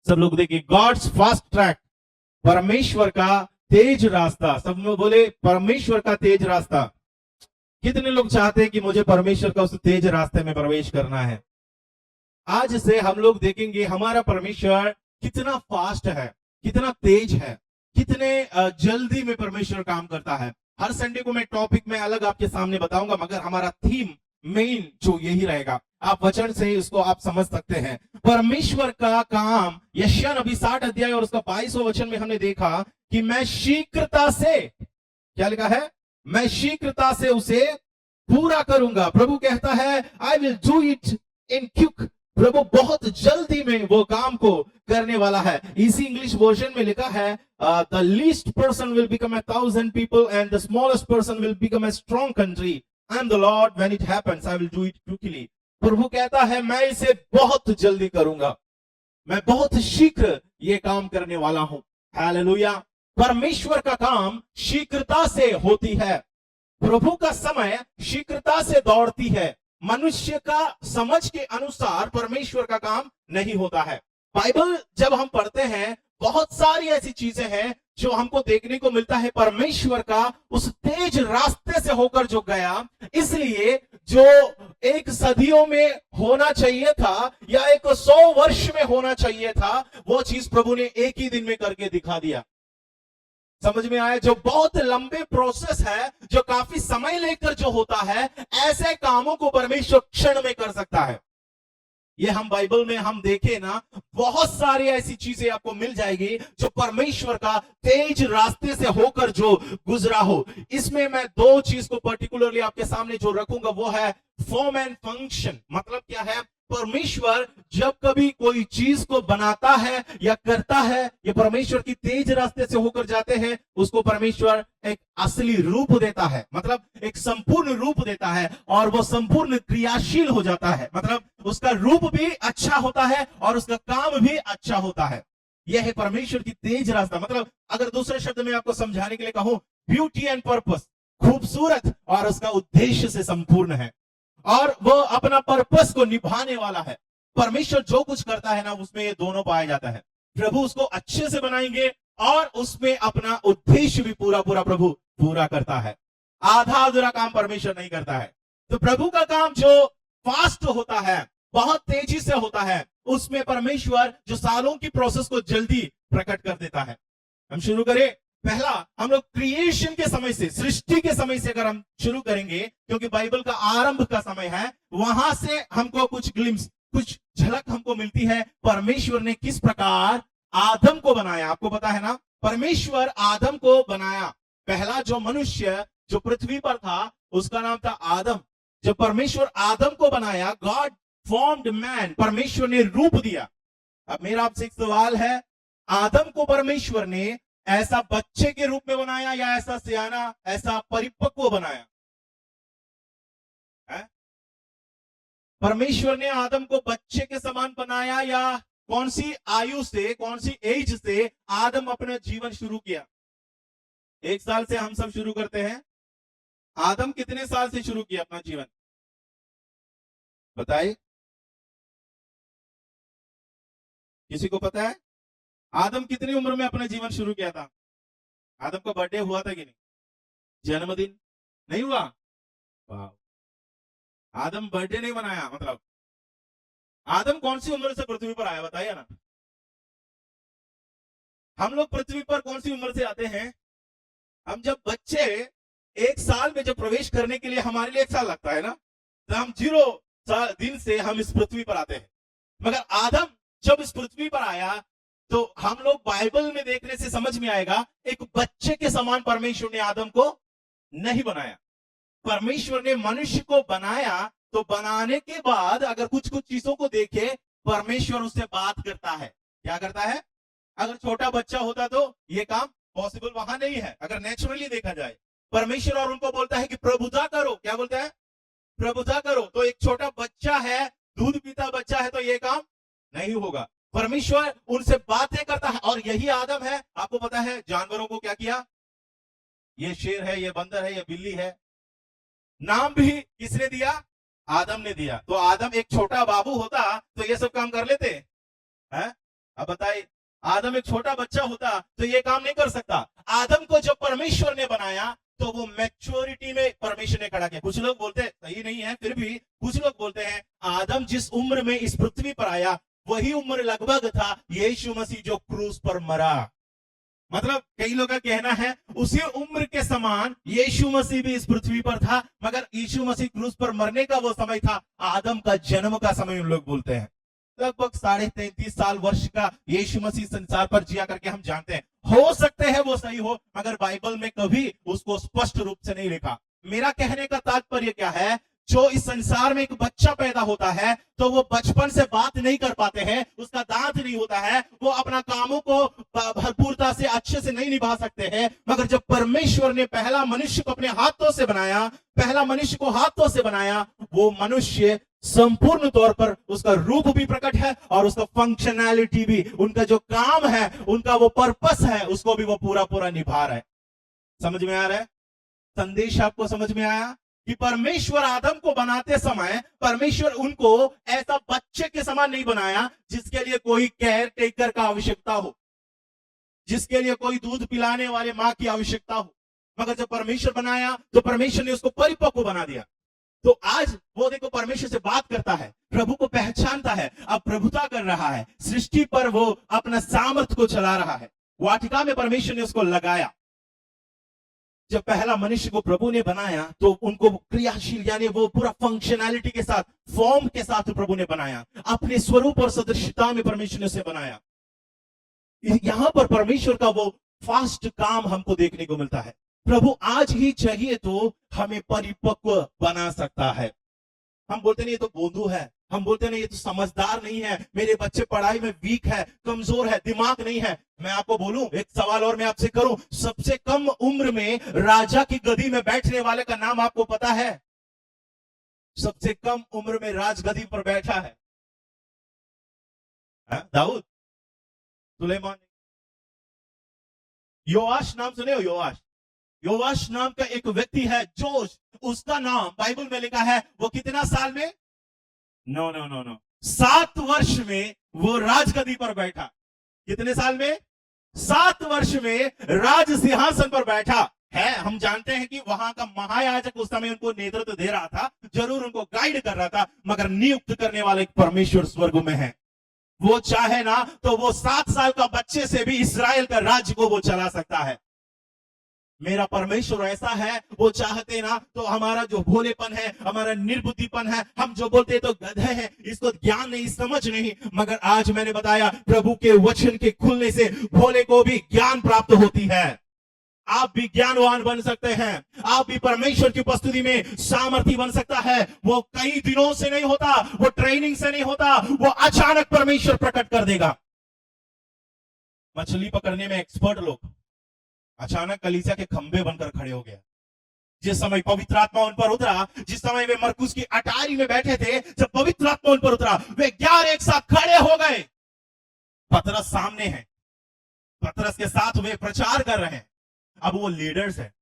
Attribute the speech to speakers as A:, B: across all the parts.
A: सब लोग देखिए, गॉड्स फास्ट ट्रैक, परमेश्वर का तेज रास्ता। सब लोग बोले परमेश्वर का तेज रास्ता। कितने लोग चाहते हैं कि मुझे परमेश्वर का उस तेज रास्ते में प्रवेश करना है? आज से हम लोग देखेंगे हमारा परमेश्वर कितना फास्ट है, कितना तेज है, कितने जल्दी में परमेश्वर काम करता है। हर संडे को मैं टॉपिक में अलग आपके सामने बताऊंगा, मगर हमारा थीम मेन जो यही रहेगा। आप वचन से इसको आप समझ सकते हैं। परमेश्वर का काम यशायाह नबी 60 अध्याय और उसका 22वां वचन में हमने देखा कि मैं शीघ्रता से, क्या लिखा है, मैं शीघ्रता से उसे पूरा करूंगा। प्रभु कहता है I will do it in quick. प्रभु बहुत जल्दी में वो काम को करने वाला है। इसी इंग्लिश वर्जन में लिखा है the least person will become 1,000 people and the smallest person will become a strong country. I am the lord when it happens I will do it quickly. प्रभु कहता है मैं इसे बहुत जल्दी करूंगा, मैं बहुत शीघ्र ये काम करने वाला हूं। हालेलुया। परमेश्वर का काम शीघ्रता से होती है। प्रभु का समय शीघ्रता से दौड़ती है। मनुष्य का समझ के अनुसार परमेश्वर का काम नहीं होता है। बाइबल जब हम पढ़ते हैं, बहुत सारी ऐसी चीजें हैं जो हमको देखने को मिलता है परमेश्वर का उस तेज रास्ते से होकर जो गया। इसलिए जो एक सदियों में होना चाहिए था या एक 100 वर्ष में होना चाहिए था, वो चीज प्रभु ने एक ही दिन में करके दिखा दिया। समझ में आया? जो बहुत लंबे प्रोसेस है, जो काफी समय लेकर जो होता है, ऐसे कामों को परमेश्वर क्षण में कर सकता है। ये हम बाइबल में हम देखें ना, बहुत सारी ऐसी चीजें आपको मिल जाएगी जो परमेश्वर का तेज रास्ते से होकर जो गुजरा हो। इसमें मैं दो चीज को पर्टिकुलरली आपके सामने जो रखूंगा, वो है फॉर्म एंड फंक्शन। मतलब क्या है? परमेश्वर जब कभी कोई चीज को बनाता है या करता है, ये परमेश्वर की तेज रास्ते से होकर जाते हैं, उसको परमेश्वर एक असली रूप देता है, मतलब एक संपूर्ण रूप देता है, और वो संपूर्ण क्रियाशील हो जाता है। मतलब उसका रूप भी अच्छा होता है और उसका काम भी अच्छा होता है। यह है परमेश्वर की तेज रास्ता। मतलब अगर दूसरे शब्द में आपको समझाने के लिए कहूं, ब्यूटी एंड पर्पस, खूबसूरत और उसका उद्देश्य से संपूर्ण है, और वो अपना पर्पस को निभाने वाला है। परमेश्वर जो कुछ करता है ना, उसमें ये दोनों पाया जाता है। प्रभु उसको अच्छे से बनाएंगे और उसमें अपना उद्देश्य भी पूरा पूरा प्रभु पूरा करता है। आधा अधूरा काम परमेश्वर नहीं करता है। तो प्रभु का काम जो फास्ट होता है, बहुत तेजी से होता है, उसमें परमेश्वर जो सालों की प्रोसेस को जल्दी प्रकट कर देता है। हम शुरू करें। पहला हम लोग क्रिएशन के समय से, सृष्टि के समय से अगर हम शुरू करेंगे, क्योंकि बाइबल का आरंभ का समय है, वहां से हमको कुछ ग्लिम्स, कुछ झलक हमको मिलती है परमेश्वर ने किस प्रकार आदम को बनाया। आपको पता है ना, परमेश्वर आदम को बनाया। पहला जो मनुष्य जो पृथ्वी पर था, उसका नाम था आदम। जब परमेश्वर आदम को बनाया, गॉड फॉर्म्ड मैन, परमेश्वर ने रूप दिया। अब मेरा आपसे एक सवाल है, आदम को परमेश्वर ने ऐसा बच्चे के रूप में बनाया या ऐसा सियाना, ऐसा परिपक्व बनाया है? परमेश्वर ने आदम को बच्चे के समान बनाया, या कौन सी आयु से, कौन सी एज से आदम अपना जीवन शुरू किया? 1 साल से हम सब शुरू करते हैं। आदम कितने साल से शुरू किया अपना जीवन? बताइए, किसी को पता है? आदम कितनी उम्र में अपना जीवन शुरू किया था? आदम का बर्थडे हुआ था कि नहीं? जन्मदिन नहीं हुआ? वाह, आदम बर्थडे नहीं मनाया। मतलब आदम कौन सी उम्र से पृथ्वी पर आया, बताइए ना। हम लोग पृथ्वी पर कौन सी उम्र से आते हैं? हम जब बच्चे 1 साल में जब प्रवेश करने के लिए, हमारे लिए 1 साल लगता है ना, तो हम 0 दिन से हम इस पृथ्वी पर आते हैं। मगर आदम जब इस पृथ्वी पर आया, तो हम लोग बाइबल में देखने से समझ में आएगा, एक बच्चे के समान परमेश्वर ने आदम को नहीं बनाया। परमेश्वर ने मनुष्य को बनाया, तो बनाने के बाद अगर कुछ कुछ चीजों को देखे, परमेश्वर उससे बात करता है। क्या करता है? अगर छोटा बच्चा होता तो ये काम पॉसिबल वहां नहीं है, अगर नेचुरली देखा जाए। परमेश्वर और उनको बोलता है कि प्रभुता करो। क्या बोलता है? प्रभुता करो। तो एक छोटा बच्चा है, दूध पीता बच्चा है, तो ये काम नहीं होगा। परमेश्वर उनसे बातें करता है, और यही आदम है। आपको पता है जानवरों को क्या किया? ये शेर है, ये बंदर है, ये बिल्ली है, नाम भी किसने दिया? आदम ने दिया। तो आदम एक छोटा बाबू होता तो ये सब काम कर लेते हैं? अब बताइए, आदम एक छोटा बच्चा होता तो ये काम नहीं कर सकता। आदम को जब परमेश्वर ने बनाया तो वो मैच्योरिटी में परमेश्वर ने खड़ा किया। कुछ लोग बोलते हैं सही नहीं है, फिर भी कुछ लोग बोलते हैं आदम जिस उम्र में इस पृथ्वी पर आया वही उम्र लगभग था यीशु मसीह जो क्रूस पर मरा। मतलब कई लोगों का कहना है उसी उम्र के समान यीशु मसीह भी इस पृथ्वी पर था, मगर यीशु मसीह क्रूस पर मरने का वो समय था आदम का जन्म का समय, उन लोग बोलते हैं। लगभग 33.5 वर्ष का यीशु मसीह संसार पर जिया करके हम जानते हैं। हो सकते हैं वो सही हो, मगर बाइबल में कभी उसको स्पष्ट रूप से नहीं लिखा। मेरा कहने का तात्पर्य क्या है, जो इस संसार में एक बच्चा पैदा होता है तो वो बचपन से बात नहीं कर पाते हैं, उसका दांत नहीं होता है, वो अपना कामों को भरपूरता से अच्छे से नहीं निभा सकते हैं। मगर जब परमेश्वर ने पहला मनुष्य को अपने हाथों से बनाया, पहला मनुष्य को हाथों से बनाया, वो मनुष्य संपूर्ण तौर पर उसका रूप भी प्रकट है और उसका फंक्शनैलिटी भी, उनका जो काम है, उनका वो पर्पस है, उसको भी वो पूरा पूरा निभा रहा है। समझ में आ रहा है? संदेश आपको समझ में आया कि परमेश्वर आदम को बनाते समय परमेश्वर उनको ऐसा बच्चे के समान नहीं बनाया जिसके लिए कोई केयर टेकर का आवश्यकता हो, जिसके लिए कोई दूध पिलाने वाले मां की आवश्यकता हो। मगर जब परमेश्वर बनाया तो परमेश्वर ने उसको परिपक्व बना दिया। तो आज वो देखो परमेश्वर से बात करता है, प्रभु को पहचानता है, अब प्रभुता कर रहा है, सृष्टि पर वो अपना सामर्थ को चला रहा है। वाटिका में परमेश्वर ने उसको लगाया। जब पहला मनुष्य को प्रभु ने बनाया तो उनको क्रियाशील यानी वो पूरा फंक्शनैलिटी के साथ, फॉर्म के साथ प्रभु ने बनाया, अपने स्वरूप और सदृशता में परमेश्वर ने उसे बनाया। यहां पर परमेश्वर का वो फास्ट काम हमको देखने को मिलता है। प्रभु आज ही चाहिए तो हमें परिपक्व बना सकता है। हम बोलते नहीं ये तो बोंधू है, हम बोलते नहीं ये तो समझदार नहीं है, मेरे बच्चे पढ़ाई में वीक है, कमजोर है, दिमाग नहीं है। मैं आपको बोलूं, एक सवाल और मैं आपसे करूं, सबसे कम उम्र में राजा की गद्दी में बैठने वाले का नाम आपको पता है? सबसे कम उम्र में राजगद्दी पर बैठा है दाऊद, सुलेमान। योआश नाम सुने हो? योआश नाम का एक व्यक्ति है, जोश, उसका नाम बाइबल में लिखा है। वो कितना साल में? नो नो नो नो 7 वर्ष में वो राजगद्दी पर बैठा। कितने साल में? 7 वर्ष में राज सिंहासन पर बैठा है। हम जानते हैं कि वहां का महायाजक उस समय उनको नेतृत्व दे रहा था, जरूर उनको गाइड कर रहा था, मगर नियुक्त करने वाले परमेश्वर स्वर्ग में है। वो चाहे ना तो वो 7 साल का बच्चे से भी इस्राएल का राज्य को वो चला सकता है। मेरा परमेश्वर ऐसा है, वो चाहते ना तो हमारा जो भोलेपन है, हमारा निर्बुद्धिपन है, हम जो बोलते तो गधे हैं, इसको ज्ञान नहीं, समझ नहीं, मगर आज मैंने बताया प्रभु के वचन के खुलने से भोले को भी ज्ञान प्राप्त होती है। आप भी ज्ञानवान बन सकते हैं, आप भी परमेश्वर की उपस्थिति में सामर्थी बन सकता है। वो कई दिनों से नहीं होता, वो ट्रेनिंग से नहीं होता, वो अचानक परमेश्वर प्रकट कर देगा। मछली पकड़ने में एक्सपर्ट लोग अचानक कलीसिया के खंभे बनकर खड़े हो गए। जिस समय पवित्र आत्मा उन पर उतरा, जिस समय वे मरकुस की अटारी में बैठे थे, जब पवित्र आत्मा उन पर उतरा, वे 11 एक साथ खड़े हो गए। पतरस सामने है, पतरस के साथ वे प्रचार कर रहे हैं। अब वो लीडर्स है,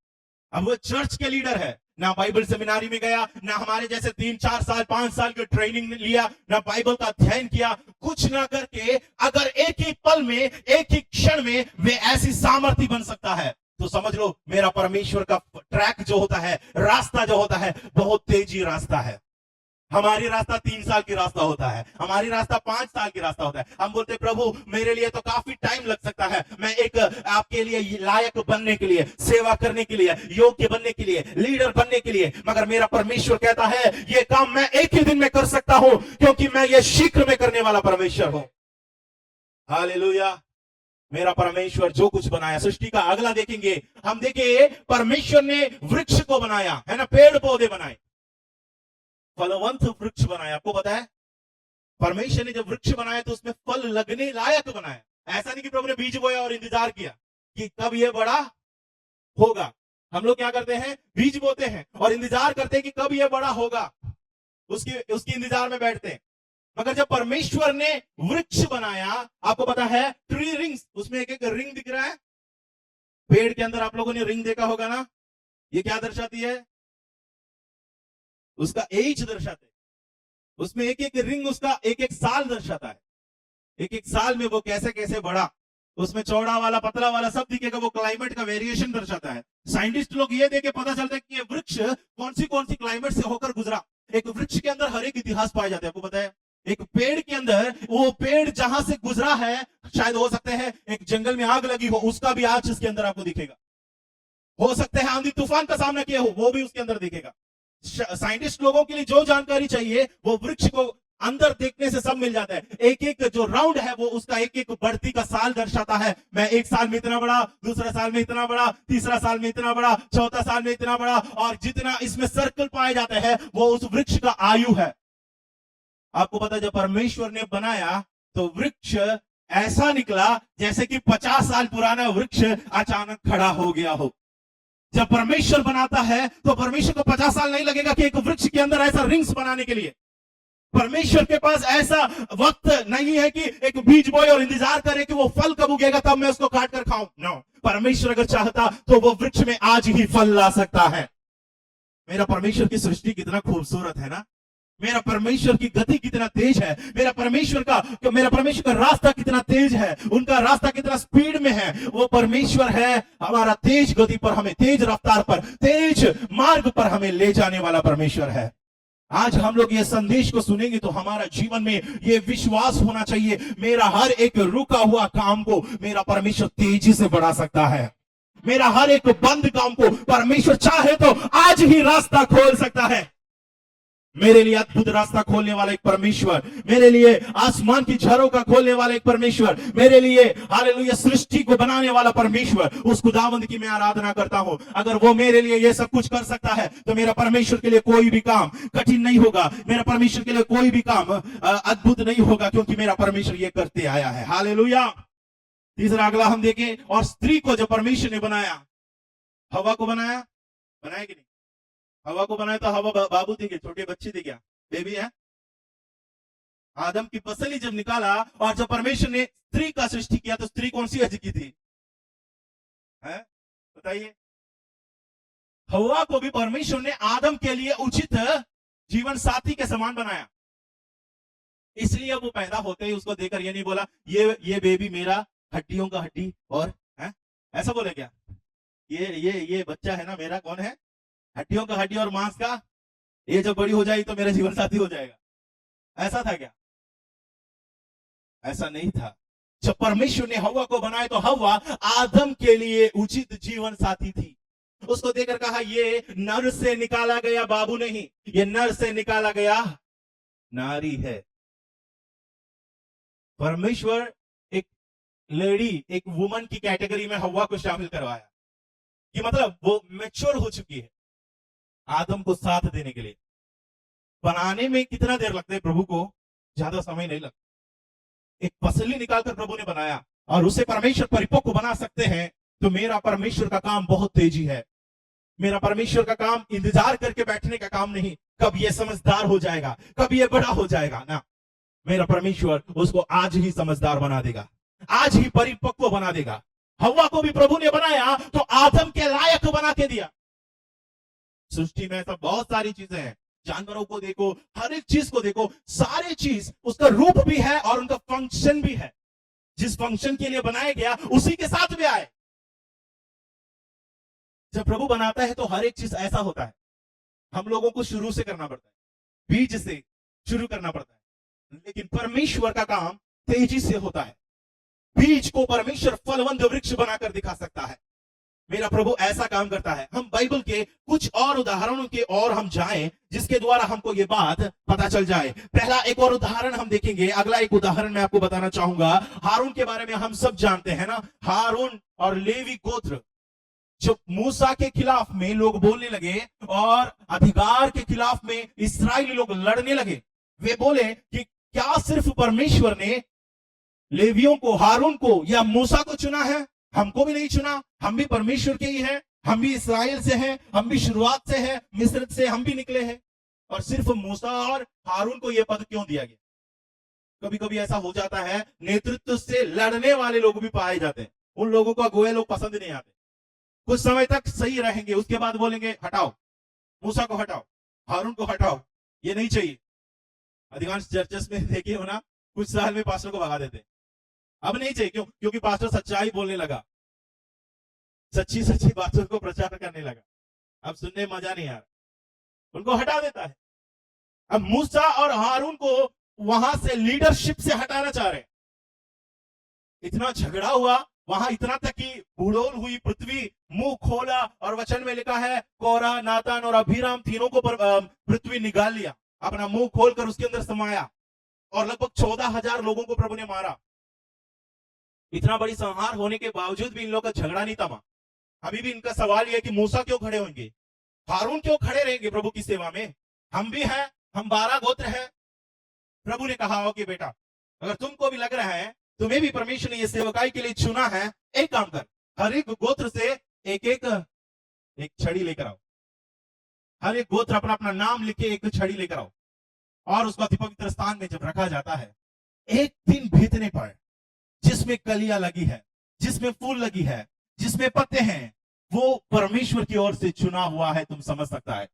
A: अब वो चर्च के लीडर है। ना बाइबल सेमिनारी में गया, ना हमारे जैसे 3-4 साल 5 साल की ट्रेनिंग लिया, ना बाइबल का अध्ययन किया, कुछ ना करके अगर एक ही पल में, एक ही क्षण में वे ऐसी सामर्थ्य बन सकता है, तो समझ लो मेरा परमेश्वर का ट्रैक जो होता है, रास्ता जो होता है, बहुत तेजी रास्ता है। हमारी रास्ता 3 साल की रास्ता होता है, हमारी रास्ता 5 साल की रास्ता होता है। हम बोलते प्रभु मेरे लिए तो काफी टाइम लग सकता है, मैं एक आपके लिए लायक बनने के लिए, सेवा करने के लिए, योग्य बनने के लिए, लीडर बनने के लिए, मगर मेरा परमेश्वर कहता है ये काम मैं एक ही दिन में कर सकता हूं, क्योंकि मैं ये शीघ्र में करने वाला परमेश्वर हूं। हालेलुया। मेरा परमेश्वर जो कुछ बनाया, सृष्टि का अगला देखेंगे हम, देखिए परमेश्वर ने वृक्ष को बनाया है ना, पेड़ पौधे बनाए, फलवंत वृक्ष बनाया। आपको पता है परमेश्वर ने जब वृक्ष बनाया तो उसमें फल लगने लायक बनाया। ऐसा नहीं कि प्रभु ने बीज बोया और इंतजार किया कि कब ये बड़ा होगा। हम लोग क्या करते हैं, बीज बोते हैं और इंतजार करते हैं कि कब ये बड़ा होगा, उसकी इंतजार में बैठते हैं। मगर जब परमेश्वर ने वृक्ष बनाया, आपको पता है ट्री रिंग्स, उसमें एक एक रिंग दिख रहा है पेड़ के अंदर, आप लोगों ने रिंग देखा होगा ना। ये क्या दर्शाती है? उसका एज दर्शाते, उसमें एक एक रिंग उसका एक एक साल दर्शाता है। एक एक साल में वो कैसे कैसे बढ़ा, उसमें चौड़ा वाला पतला वाला सब दिखेगा, वो क्लाइमेट का वेरिएशन दर्शाता है। साइंटिस्ट लोग ये देख के पता चलता है कि ये वृक्ष कौन सी क्लाइमेट से होकर गुजरा। एक वृक्ष के अंदर हर एक इतिहास पाया जाता है, आपको पता है। एक पेड़ के अंदर वो पेड़ जहां से गुजरा है, शायद हो सकते हैं एक जंगल में आग लगी हो, उसका भी आज इसके अंदर आपको दिखेगा। हो सकता है आंधी तूफान का सामना किया हो, वो भी उसके अंदर दिखेगा। साइंटिस्ट लोगों के लिए जो जानकारी चाहिए वो वृक्ष को अंदर देखने से सब मिल जाता है। एक एक जो राउंड है वो उसका एक एक बढ़ती का साल दर्शाता है। मैं एक साल में इतना बड़ा, दूसरा साल में इतना बड़ा, तीसरा साल में इतना बड़ा, चौथा साल में इतना बड़ा, और जितना इसमें सर्कल पाए जाते हैं वो उस वृक्ष का आयु है। आपको पता है जब परमेश्वर ने बनाया तो वृक्ष ऐसा निकला जैसे कि 50 साल पुराना वृक्ष अचानक खड़ा हो गया हो। जब परमेश्वर बनाता है तो परमेश्वर को 50 साल नहीं लगेगा कि एक वृक्ष के अंदर ऐसा रिंग्स बनाने के लिए। परमेश्वर के पास ऐसा वक्त नहीं है कि एक बीज बोए और इंतजार करे कि वो फल कब उगेगा तब मैं उसको काट कर खाऊं। नो, परमेश्वर अगर चाहता तो वो वृक्ष में आज ही फल ला सकता है। मेरा परमेश्वर की सृष्टि कितना खूबसूरत है ना। मेरा परमेश्वर की गति कितना तेज है। मेरा परमेश्वर का रास्ता कितना तेज है। उनका रास्ता कितना स्पीड में है। वो परमेश्वर है हमारा तेज गति पर, हमें तेज रफ्तार पर, तेज मार्ग पर हमें ले जाने वाला परमेश्वर है। आज हम लोग ये संदेश को सुनेंगे तो हमारा जीवन में ये विश्वास होना चाहिए, मेरा हर एक रुका हुआ काम को मेरा परमेश्वर तेजी से बढ़ा सकता है। मेरा हर एक बंद काम को परमेश्वर चाहे तो आज ही रास्ता खोल सकता है। मेरे लिए अद्भुत रास्ता खोलने वाला एक परमेश्वर, मेरे लिए आसमान की झरों का खोलने वाला एक परमेश्वर, मेरे लिए हालेलुया सृष्टि को बनाने वाला परमेश्वर, उस खुदावंद की मैं आराधना करता हूं। अगर वो मेरे लिए ये सब कुछ कर सकता है तो मेरा परमेश्वर के लिए कोई भी काम कठिन नहीं होगा। मेरा परमेश्वर के लिए कोई भी काम अद्भुत नहीं होगा, क्योंकि मेरा परमेश्वर ये करते आया है। हालेलुया। तीसरा अगला हम देखें, और स्त्री को जब परमेश्वर ने बनाया, हवा को बनाया कि नहीं? हवा को बनाया तो हवा बाबू थी क्या? छोटे बच्चे थे क्या? बेबी है। आदम की पसली जब निकाला और जब परमेश्वर ने स्त्री का सृष्टि किया तो स्त्री कौन सी अज की थी? बताइए। हवा को भी परमेश्वर ने आदम के लिए उचित जीवन साथी के समान बनाया। इसलिए वो पैदा होते ही उसको देखकर ये नहीं बोला ये बेबी मेरा हड्डियों का हड्डी और है, ऐसा बोले क्या? ये बच्चा है ना मेरा, कौन है? हड्डियों का हड्डी और मांस का, ये जब बड़ी हो जाएगी तो मेरा जीवन साथी हो जाएगा। ऐसा था क्या? ऐसा नहीं था। जब परमेश्वर ने हवा को बनाया तो हवा आदम के लिए उचित जीवन साथी थी। उसको देखकर कहा ये नर से निकाला गया बाबू नहीं, ये नर से निकाला गया नारी है। परमेश्वर एक लेडी, एक वुमन की कैटेगरी में हवा को शामिल करवाया, कि मतलब वो मैच्योर हो चुकी है आदम को साथ देने के लिए। बनाने में कितना देर लगता है प्रभु को? ज्यादा समय नहीं लगता। एक पसली निकालकर प्रभु ने बनाया और उसे परमेश्वर परिपक्व बना सकते हैं। तो मेरा परमेश्वर का काम बहुत तेजी है। मेरा परमेश्वर का काम इंतजार करके बैठने का काम नहीं, कब ये समझदार हो जाएगा, कब ये बड़ा हो जाएगा ना। मेरा परमेश्वर उसको आज ही समझदार बना देगा, आज ही परिपक्व बना देगा। हवा को भी प्रभु ने बनाया तो आदम के लायक बना के दिया। सृष्टि में ऐसा बहुत सारी चीजें हैं, जानवरों को देखो, हर एक चीज को देखो, सारी चीज उसका रूप भी है और उनका फंक्शन भी है। जिस फंक्शन के लिए बनाया गया उसी के साथ भी आए। जब प्रभु बनाता है तो हर एक चीज ऐसा होता है। हम लोगों को शुरू से करना पड़ता है, बीज से शुरू करना पड़ता है, लेकिन परमेश्वर का काम तेजी से होता है। बीज को परमेश्वर फलवंत वृक्ष बनाकर दिखा सकता है। मेरा प्रभु ऐसा काम करता है। हम बाइबल के कुछ और उदाहरणों के और हम जाएं जिसके द्वारा हमको ये बात पता चल जाए। पहला एक और उदाहरण हम देखेंगे। अगला एक उदाहरण मैं आपको बताना चाहूंगा। हारून के बारे में हम सब जानते हैं ना। हारून और लेवी गोत्र जब मूसा के खिलाफ में लोग बोलने लगे और अधिकार के खिलाफ में इस्राएली लोग लड़ने लगे, वे बोले कि क्या सिर्फ परमेश्वर ने लेवियों को, हारून को या मूसा को चुना है? हमको भी नहीं चुना, हम भी परमेश्वर के ही हैं, हम भी इस्राएल से हैं, हम भी शुरुआत से हैं, मिस्र से हम भी निकले हैं, और सिर्फ मूसा और हारून को यह पद क्यों दिया गया? कभी कभी ऐसा हो जाता है, नेतृत्व से लड़ने वाले लोग भी पाए जाते हैं। उन लोगों को अगुए लोग पसंद नहीं आते। कुछ समय तक सही रहेंगे, उसके बाद बोलेंगे हटाओ, मूसा को हटाओ, हारून को हटाओ, ये नहीं चाहिए। अधिकांश चर्चेस में देखिए हो ना, कुछ साल में पास्टर को भगा देते। अब नहीं चाहिए, क्यों? क्योंकि पास्टर सच्चाई बोलने लगा, सच्ची सच्ची बातों को प्रचार करने लगा। अब सुनने में मजा नहीं आ रहा, उनको हटा देता है। अब मूसा और हारून को वहां से लीडरशिप से हटाना चाह रहे हैं। इतना झगड़ा हुआ वहां, इतना तक कि भूलोल हुई पृथ्वी, मुंह खोला, और वचन में लिखा है कोरा, नातान और अभिराम तीनों को पृथ्वी निकाल लिया, अपना मुंह खोलकर उसके अंदर समाया, और लगभग 14,000 लोगों को प्रभु ने मारा। इतना बड़ी संहार होने के बावजूद भी इन लोगों का झगड़ा नहीं थमा। अभी भी इनका सवाल यह कि मूसा क्यों खड़े होंगे, हारून क्यों खड़े रहेंगे प्रभु की सेवा में? हम भी हैं, हम 12 गोत्र हैं। प्रभु ने कहा हो कि बेटा, अगर तुमको भी लग रहा है तुम्हें भी परमेश्वर ने ये सेवकाई के लिए चुना है, एक काम कर, हर एक गोत्र से एक छड़ी लेकर आओ। हर एक गोत्र अपना अपना नाम लिखे एक छड़ी लेकर आओ, और उसको अति पवित्र स्थान में जब रखा जाता है, एक दिन बीतने पर जिसमें कलियां लगी है, जिसमें फूल लगी है, जिसमें पत्ते हैं, वो परमेश्वर की ओर से चुना हुआ है। तुम समझ सकता है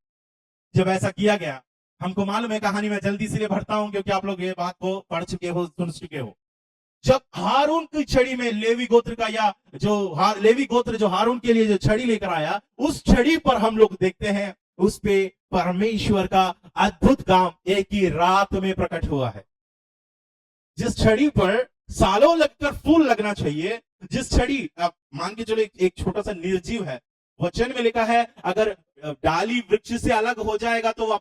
A: जब ऐसा किया गया। हमको मालूम है, कहानी में जल्दी से बढ़ता हूं क्योंकि आप लोग ये बात को पढ़ चुके हो, सुन चुके हो। जब हारून की छड़ी में लेवी गोत्र का, या जो लेवी गोत्र जो हारून के लिए जो छड़ी लेकर आया, उस छड़ी पर हम लोग देखते हैं उस पे परमेश्वर का अद्भुत काम एक ही रात में प्रकट हुआ है। जिस छड़ी पर सालों लगकर फूल लगना चाहिए, जिस छड़ी, आप मान के चलो एक छोटा सा निर्जीव है, वचन में लिखा है अगर डाली वृक्ष से अलग हो जाएगा तो वो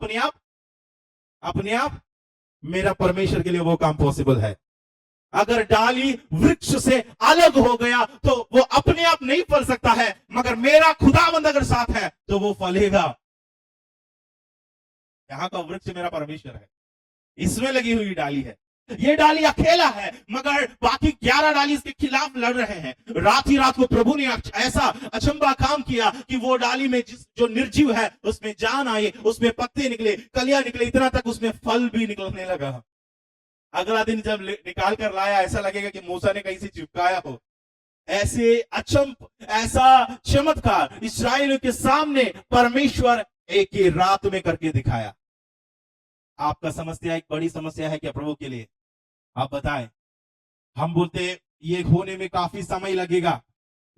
A: अपने आप मेरा परमेश्वर के लिए वो काम पॉसिबल है। अगर डाली वृक्ष से अलग हो गया तो वो अपने आप नहीं फल सकता है, मगर मेरा खुदावंद अगर साथ है तो वो फलेगा। यहां का वृक्ष मेरा परमेश्वर है, इसमें लगी हुई डाली है। ये डाली अकेला है, मगर बाकी 11 डाली इसके खिलाफ लड़ रहे हैं। रात ही रात को प्रभु ने ऐसा अचंबा काम किया कि वो डाली में जो निर्जीव है उसमें जान आई, उसमें पत्ते निकले, कलियां निकले, इतना तक उसमें फल भी निकलने लगा। अगला दिन जब निकाल कर लाया, ऐसा लगेगा कि मूसा ने कहीं से चिपकाया हो। ऐसा चमत्कार इस्राएलियों के सामने परमेश्वर एक ही रात में करके दिखाया। आपका समस्या एक बड़ी समस्या है क्या प्रभु के लिए? आप बताएं। हम बोलते ये होने में काफी समय लगेगा,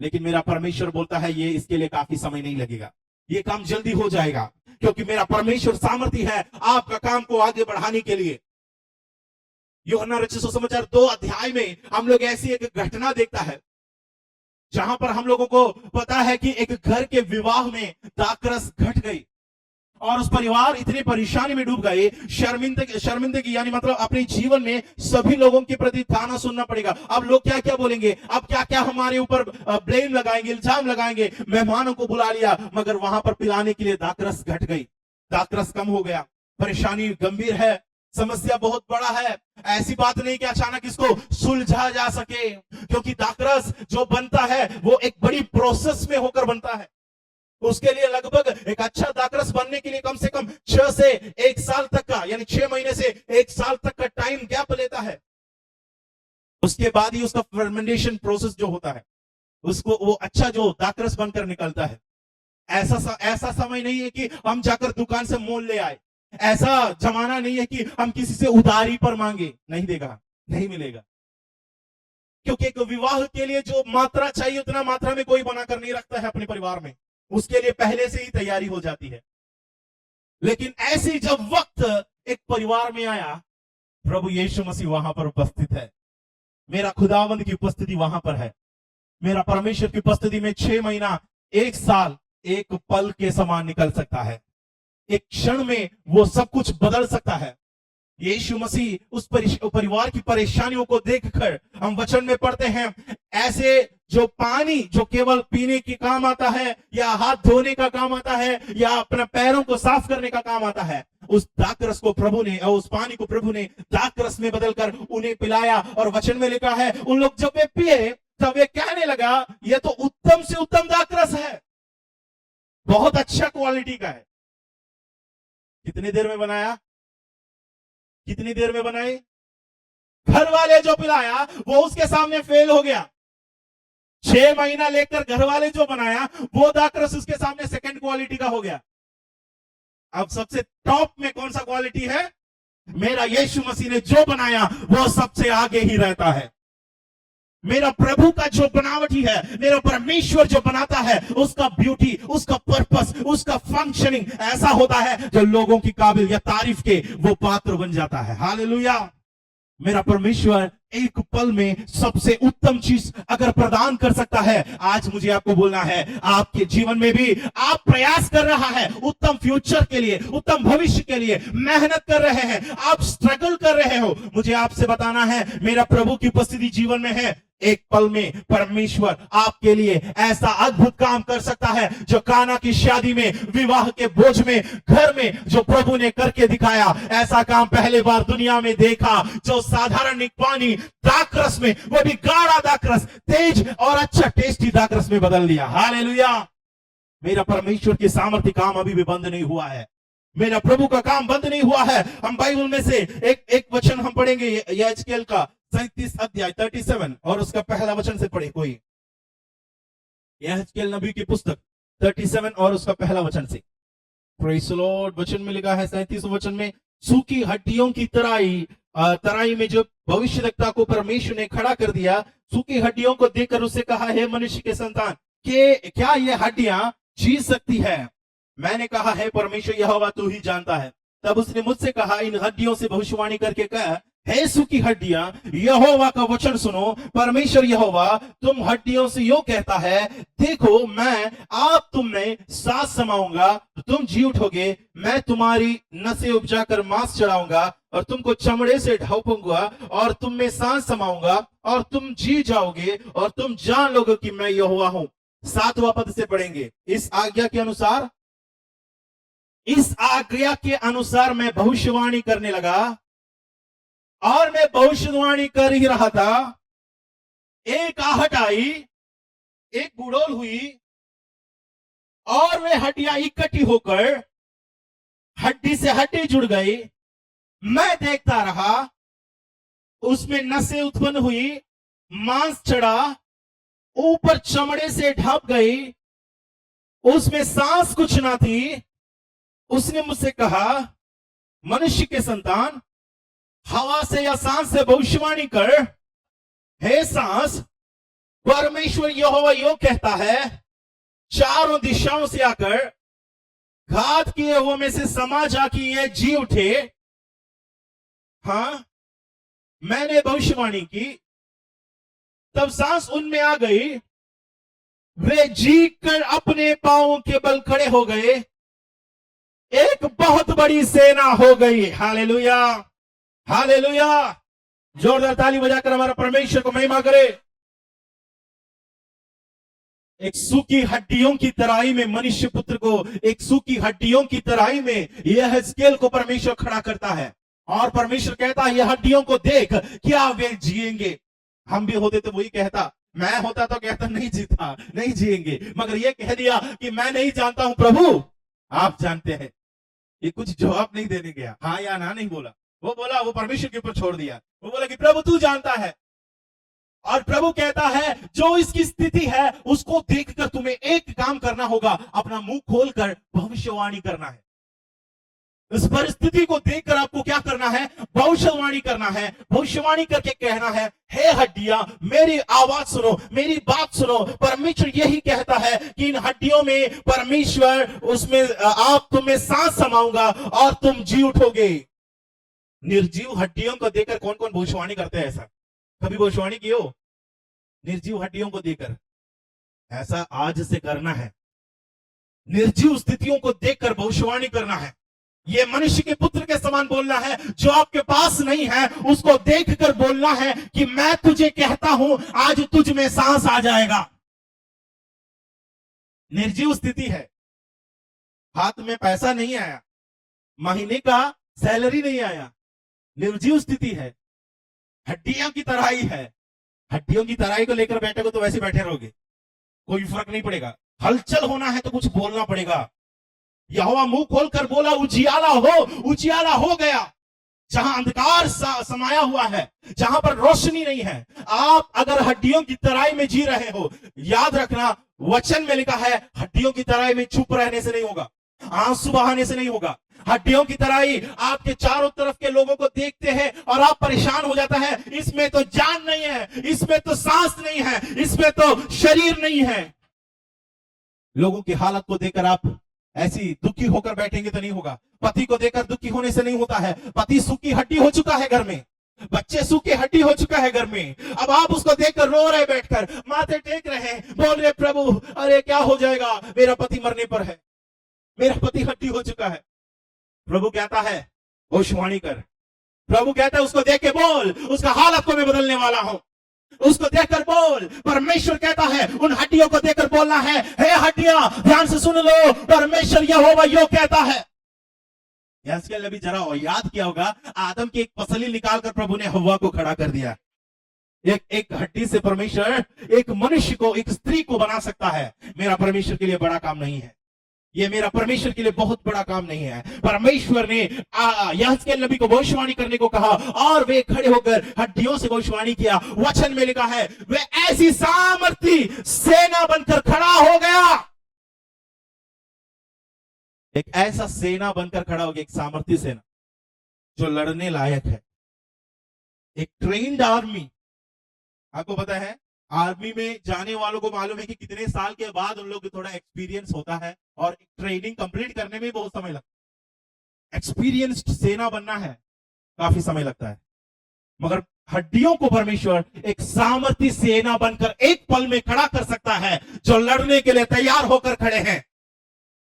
A: लेकिन मेरा परमेश्वर बोलता है ये इसके लिए काफी समय नहीं लगेगा, ये काम जल्दी हो जाएगा, क्योंकि मेरा परमेश्वर सामर्थ्य है आपका काम को आगे बढ़ाने के लिए। यूहन्ना रचित सुसमाचार 2 अध्याय में हम लोग ऐसी एक घटना देखता है जहां पर हम लोगों को पता है कि एक घर के विवाह में दाखरस घट गई, और उस परिवार इतनी परेशानी में डूब गए, शर्मिंदगी, यानी मतलब अपने जीवन में सभी लोगों के प्रति ताना सुनना पड़ेगा। अब लोग क्या क्या बोलेंगे, अब क्या क्या हमारे ऊपर ब्लेम लगाएंगे, इल्जाम लगाएंगे। मेहमानों को बुला लिया, मगर वहां पर पिलाने के लिए दाखरस घट गई, दाखरस कम हो गया। परेशानी गंभीर है, समस्या बहुत बड़ा है। ऐसी बात नहीं कि अचानक इसको सुलझा जा सके, क्योंकि दाखरस जो बनता है वो एक बड़ी प्रोसेस में होकर बनता है। उसके लिए लगभग एक अच्छा दाखरस बनने के लिए कम से कम 6 से 1 साल तक का, यानी 6 महीने से 1 साल तक का टाइम गैप लेता है। उसके बाद ही उसका फर्मेंटेशन प्रोसेस जो होता है, उसको वो अच्छा जो दाखरस बनकर निकलता है। ऐसा समय नहीं है कि हम जाकर दुकान से मोल ले आए, ऐसा जमाना नहीं है कि हम किसी से उधारी पर मांगे, नहीं देगा, नहीं मिलेगा। क्योंकि एक विवाह के लिए जो मात्रा चाहिए उतना मात्रा में कोई बनाकर नहीं रखता है अपने परिवार में, उसके लिए पहले से ही तैयारी हो जाती है। लेकिन ऐसी जब वक्त एक परिवार में आया, प्रभु यीशु मसीह वहां पर उपस्थित है, मेरा खुदावंद की उपस्थिति वहां पर है। मेरा परमेश्वर की उपस्थिति में 6 महीना, 1 साल एक पल के समान निकल सकता है। एक क्षण में वो सब कुछ बदल सकता है। यीशु मसीह उस परिवार की परेशानियों को देखकर, हम वचन में पढ़ते हैं, ऐसे जो पानी जो केवल पीने के काम आता है, या हाथ धोने का काम आता है, या अपने पैरों को साफ करने का काम आता है, उस दाखरस को प्रभु ने, और उस पानी को प्रभु ने दाखरस में बदलकर उन्हें पिलाया। और वचन में लिखा है, उन लोग जब वे पिए तब वे कहने लगा, यह तो उत्तम से उत्तम दाखरस है, बहुत अच्छा क्वालिटी का है। कितनी देर में बनाया, कितनी देर में बनाई? घर वाले जो पिलाया वो उसके सामने फेल हो गया। 6 महीना लेकर घर वाले जो बनाया वो दाखरस उसके सामने सेकंड क्वालिटी का हो गया। अब सबसे टॉप में कौन सा क्वालिटी है? मेरा यीशु मसीह ने जो बनाया वो सबसे आगे ही रहता है। मेरा प्रभु का जो बनावटी है, मेरा परमेश्वर जो बनाता है, उसका ब्यूटी, उसका पर्पस, उसका फंक्शनिंग ऐसा होता है जो लोगों की काबिल या तारीफ के वो पात्र बन जाता है। हालेलुया। मेरा परमेश्वर एक पल में सबसे उत्तम चीज अगर प्रदान कर सकता है, आज मुझे आपको बोलना है, आपके जीवन में भी आप प्रयास कर रहा है उत्तम फ्यूचर के लिए, उत्तम भविष्य के लिए मेहनत कर रहे हैं, आप स्ट्रगल कर रहे हो, मुझे आपसे बताना है मेरा प्रभु की उपस्थिति जीवन में है। एक पल में परमेश्वर आपके लिए ऐसा अद्भुत काम कर सकता है जो काना की शादी में, विवाह के बोझ में, घर में जो प्रभु ने करके दिखाया, ऐसा काम पहले बार दुनिया में देखा। जो साधारण एक पानी दाखरस में, वो भी गाढ़ा दाखरस, तेज और अच्छा टेस्टी दाखरस में बदल दिया। हालेलुया। मेरा परमेश्वर की सामर्थ्य काम अभी भी बंद नहीं हुआ है, मेरा प्रभु का काम बंद नहीं हुआ है। हम बाइबल में से एक वचन हम पढ़ेंगे, यहेजकेल का 37 अध्याय 37 और उसका पहला वचन से पढ़े कोई। यहेजकेल नबी की पुस्तक 37 और उसका पहला वचन से। Praise the Lord. वचन में लिखा है 37 वचन में, सूखी हड्डियों की तराई में जो भविष्यवक्ता को परमेश्वर ने खड़ा कर दिया, सूखी हड्डियों को देखकर उससे कहा, हे मनुष्य के संतान, कि क्या ये हड्डियां जी सकती है? मैंने कहा, है परमेश्वर यहोवा तू ही जानता है। तब उसने मुझसे कहा, इन हड्डियों से भविष्यवाणी करके कहा, हे सूखी हड्डियां, यहोवा का वचन सुनो। परमेश्वर यहोवा तुम हड्डियों से यो कहता है, देखो मैं आप तुम में सांस समाऊंगा तो तुम जी उठोगे, मैं तुम्हारी नसें उपजा कर मांस चढ़ाऊंगा और तुमको चमड़े से ढांपूंगा और तुम में सांस समाऊंगा और तुम जी जाओगे और तुम जान लोगे कि मैं यहोवा हूं। 7वां पद से पढ़ेंगे। इस आज्ञा के अनुसार मैं भविष्यवाणी करने लगा और मैं भविष्यवाणी कर ही रहा था, एक आहट आई, एक गुड़ोल हुई और वे हड्डियां इकट्ठी होकर हड्डी से हड्डी जुड़ गई। मैं देखता रहा, उसमें नसें उत्पन्न हुई, मांस चढ़ा, ऊपर चमड़े से ढक गई, उसमें सांस कुछ ना थी। उसने मुझसे कहा, मनुष्य के संतान, हवा से या सांस से भविष्यवाणी कर। हे सांस, परमेश्वर यहोवा यो कहता है, चारों दिशाओं से आकर घात किए हुए में से समा जा कि ये जी उठे। हाँ, मैंने भविष्यवाणी की, तब सांस उनमें आ गई, वे जी कर अपने पांवों के बल खड़े हो गए, एक बहुत बड़ी सेना हो गई। Hallelujah, hallelujah. जोरदार ताली बजाकर हमारा परमेश्वर को महिमा करे। एक सूखी हड्डियों की तराई में मनुष्य पुत्र को, एक सूखी हड्डियों की तराई में यहेजकेल को परमेश्वर खड़ा करता है और परमेश्वर कहता है, ये हड्डियों को देख, क्या वे जिएंगे? हम भी होते तो वही कहता, मैं होता तो कहता नहीं जीता, नहीं जिएंगे, मगर ये कह दिया कि मैं नहीं जानता हूं प्रभु, आप जानते हैं। ये कुछ जवाब नहीं देने गया, हाँ या ना नहीं बोला, वो बोला, वो परमेश्वर के ऊपर छोड़ दिया। वो बोला कि प्रभु तू जानता है। और प्रभु कहता है, जो इसकी स्थिति है उसको देखकर तुम्हें एक काम करना होगा, अपना मुंह खोलकर भविष्यवाणी करना है। इस परिस्थिति को देखकर आपको क्या करना है? भविष्यवाणी करना है। भविष्यवाणी करके कहना है, हे हड्डियां, मेरी आवाज सुनो, मेरी बात सुनो। परमेश्वर यही कहता है कि इन हड्डियों में परमेश्वर, उसमें आप तुम्हें सांस समाऊंगा और तुम जी उठोगे। निर्जीव हड्डियों को देखकर कौन कौन भविष्यवाणी करते हैं? ऐसा कभी भविष्यवाणी की हो? निर्जीव हड्डियों को देखकर ऐसा आज से करना है। निर्जीव स्थितियों को देखकर भविष्यवाणी करना है। ये मनुष्य के पुत्र के समान बोलना है। जो आपके पास नहीं है उसको देखकर बोलना है कि मैं तुझे कहता हूं, आज तुझ में सांस आ जाएगा। निर्जीव स्थिति है, हाथ में पैसा नहीं आया, महीने का सैलरी नहीं आया, निर्जीव स्थिति है, हड्डियों की तराई है। हड्डियों की तराई को लेकर बैठे को तो वैसे बैठे रहोगे, कोई फर्क नहीं पड़ेगा। हलचल होना है तो कुछ बोलना पड़ेगा। यहोवा मुंह खोलकर बोला, उजियाला हो गया। जहां अंधकार समाया हुआ है, जहां पर रोशनी नहीं है, आप अगर हड्डियों की तराई में जी रहे हो, याद रखना वचन में लिखा है, हड्डियों की तराई में चुप रहने से नहीं होगा। आंसू बहाने से नहीं होगा। हड्डियों की तरह ही आपके चारों तरफ के लोगों को देखते हैं और आप परेशान हो जाता है, इसमें तो जान नहीं है, इसमें तो सांस नहीं है, इसमें तो शरीर नहीं है। लोगों की हालत को देखकर आप ऐसी दुखी होकर बैठेंगे तो नहीं होगा। पति को देखकर दुखी होने से नहीं होता है। पति सूखी हड्डी हो चुका है घर में, बच्चे सूखी हड्डी हो चुका है घर में। अब आप उसको देखकर रो रहे, बैठकर माथे टेक रहे हैं, बोल रहे प्रभु अरे क्या हो जाएगा, मेरा पति मरने पर है, मेरा पति हड्डी हो चुका है। प्रभु कहता है भविष्यवाणी कर। प्रभु कहता है उसको देख के बोल, उसका हालत को मैं बदलने वाला हूं। उसको देखकर बोल। परमेश्वर कहता है उन हड्डियों को देखकर बोलना है, हे हड्डियां ध्यान से सुन लो, परमेश्वर यहोवा यो कहता है। यहेजकेल नबी जरा याद किया होगा, आदम की एक पसली निकालकर प्रभु ने हव्वा को खड़ा कर दिया। एक हड्डी से परमेश्वर एक मनुष्य को, एक स्त्री को बना सकता है। मेरा परमेश्वर के लिए बड़ा काम नहीं है, ये मेरा परमेश्वर के लिए बहुत बड़ा काम नहीं है। परमेश्वर ने यहेजकेल नबी को भविष्यवाणी करने को कहा और वे खड़े होकर हड्डियों से भविष्यवाणी किया। वचन में लिखा है वे ऐसी सामर्थी सेना बनकर खड़ा हो गया। एक ऐसा सेना बनकर खड़ा हो गया, एक सामर्थी सेना जो लड़ने लायक है, एक ट्रेन्ड आर्मी। आपको पता है आर्मी में जाने वालों को मालूम है कि कितने साल के बाद उन लोगों को थोड़ा एक्सपीरियंस होता है और ट्रेनिंग कंप्लीट करने में बहुत समय लगता है। एक्सपीरियंस्ड सेना बनना है, काफी समय लगता है। मगर हड्डियों को परमेश्वर एक सामर्थी सेना बनकर एक पल में खड़ा कर सकता है, जो लड़ने के लिए तैयार होकर खड़े हैं।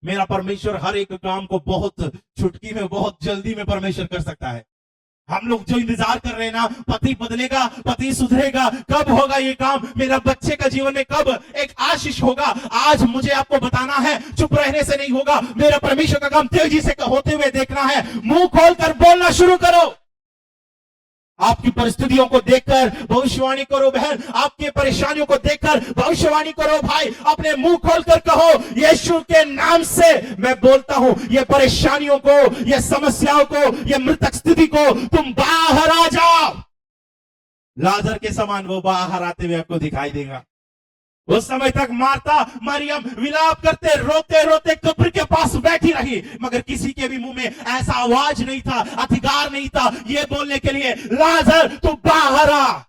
A: मेरा परमेश्वर हर एक काम को बहुत चुटकी में, बहुत जल्दी में परमेश्वर कर सकता है। हम लोग जो इंतजार कर रहे हैं ना, पति बदलेगा, पति सुधरेगा, कब होगा ये काम, मेरा बच्चे का जीवन में कब एक आशीष होगा, आज मुझे आपको बताना है। चुप रहने से नहीं होगा, मेरा परमेश्वर का काम तेजी से होते हुए देखना है। मुंह खोलकर बोलना शुरू करो। आपकी परिस्थितियों को देखकर भविष्यवाणी करो बहन, आपकी परेशानियों को देखकर भविष्यवाणी करो भाई। अपने मुंह खोलकर कहो यीशु के नाम से मैं बोलता हूं, ये परेशानियों को, ये समस्याओं को, ये मृतक स्थिति को तुम बाहर आ जाओ। लाजर के समान वो बाहर आते हुए आपको दिखाई देगा। उस समय तक मार्ता मरियम विलाप करते रोते रोते कब्र के पास बैठी रही, मगर किसी के भी मुंह में ऐसा आवाज नहीं था, अधिकार नहीं था ये बोलने के लिए लाजर तू बाहर आ।